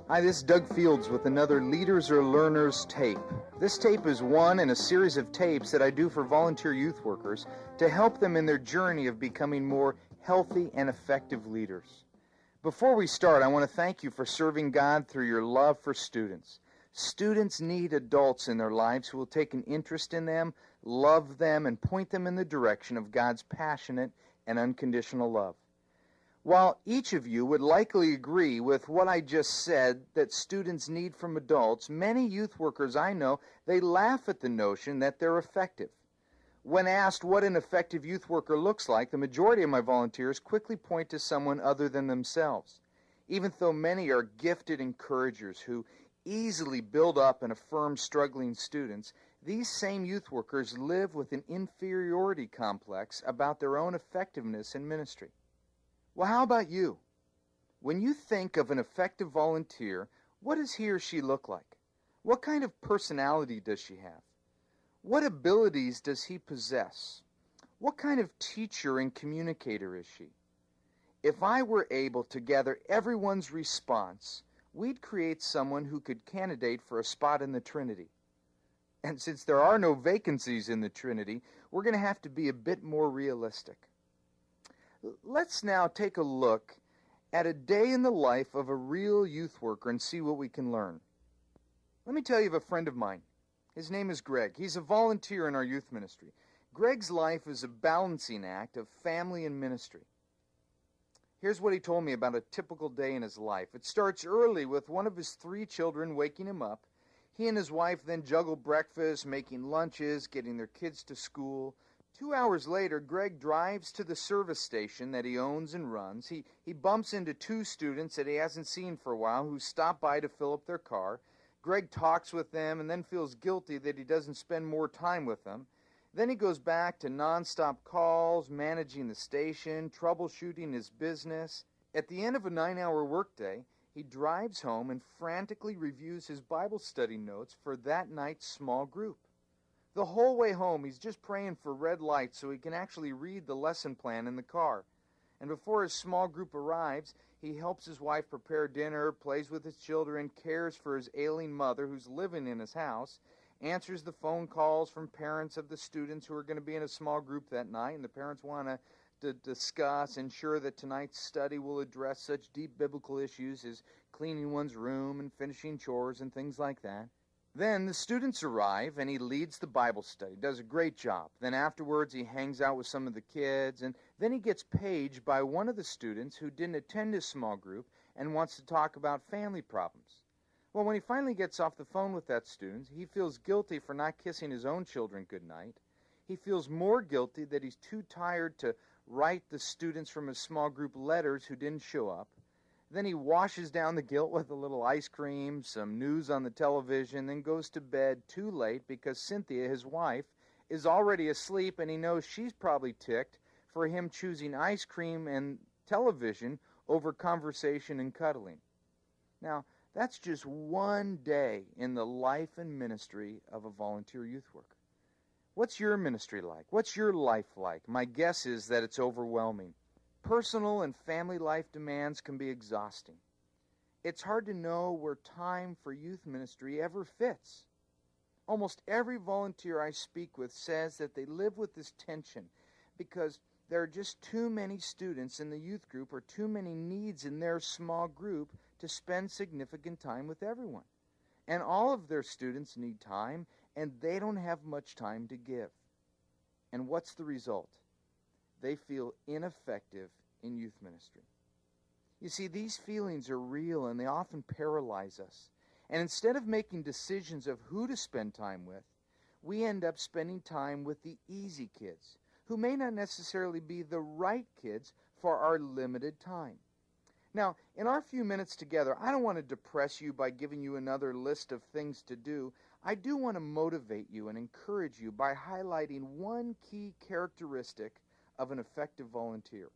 Hi, this is Doug Fields with another Leaders or Learners tape. This tape is one in a series of tapes that I do for volunteer youth workers to help them in their journey of becoming more healthy and effective leaders. Before we start, I want to thank you for serving God through your love for students. Students need adults in their lives who will take an interest in them, love them, and point them in the direction of God's passionate and unconditional love. While each of you would likely agree with what I just said that students need from adults, many youth workers I know, they laugh at the notion that they're effective. When asked what an effective youth worker looks like, the majority of my volunteers quickly point to someone other than themselves. Even though many are gifted encouragers who easily build up and affirm struggling students, these same youth workers live with an inferiority complex about their own effectiveness in ministry. Well, how about you? When you think of an effective volunteer, what does he or she look like? What kind of personality does she have? What abilities does he possess? What kind of teacher and communicator is she? If I were able to gather everyone's response, we'd create someone who could candidate for a spot in the Trinity. And since there are no vacancies in the Trinity, we're going to have to be a bit more realistic. Let's now take a look at a day in the life of a real youth worker and see what we can learn. Let me tell you of a friend of mine. His name is Greg. He's a volunteer in our youth ministry. Greg's life is a balancing act of family and ministry. Here's what he told me about a typical day in his life. It starts early with one of his 3 children waking him up. He and his wife then juggle breakfast, making lunches, getting their kids to school. 2 hours later, Greg drives to the service station that he owns and runs. He bumps into 2 students that he hasn't seen for a while who stop by to fill up their car. Greg talks with them and then feels guilty that he doesn't spend more time with them. Then he goes back to nonstop calls, managing the station, troubleshooting his business. At the end of a 9-hour workday, he drives home and frantically reviews his Bible study notes for that night's small group. The whole way home, he's just praying for red lights so he can actually read the lesson plan in the car. And before his small group arrives, he helps his wife prepare dinner, plays with his children, cares for his ailing mother who's living in his house, answers the phone calls from parents of the students who are going to be in a small group that night, and the parents want to discuss, ensure that tonight's study will address such deep biblical issues as cleaning one's room and finishing chores and things like that. Then the students arrive, and he leads the Bible study, does a great job. Then afterwards, he hangs out with some of the kids, and then he gets paged by one of the students who didn't attend his small group and wants to talk about family problems. Well, when he finally gets off the phone with that student, he feels guilty for not kissing his own children goodnight. He feels more guilty that he's too tired to write the students from his small group letters who didn't show up. Then he washes down the guilt with a little ice cream, some news on the television, then goes to bed too late because Cynthia, his wife, is already asleep, and he knows she's probably ticked for him choosing ice cream and television over conversation and cuddling. Now, that's just one day in the life and ministry of a volunteer youth worker. What's your ministry like? What's your life like? My guess is that it's overwhelming. Personal and family life demands can be exhausting. It's hard to know where time for youth ministry ever fits. Almost every volunteer I speak with says that they live with this tension because there are just too many students in the youth group or too many needs in their small group to spend significant time with everyone. And all of their students need time, and they don't have much time to give. And what's the result? They feel ineffective in youth ministry. You see, these feelings are real, and they often paralyze us. And instead of making decisions of who to spend time with, we end up spending time with the easy kids, who may not necessarily be the right kids for our limited time. Now, in our few minutes together, I don't want to depress you by giving you another list of things to do. I do want to motivate you and encourage you by highlighting one key characteristic of an effective volunteer.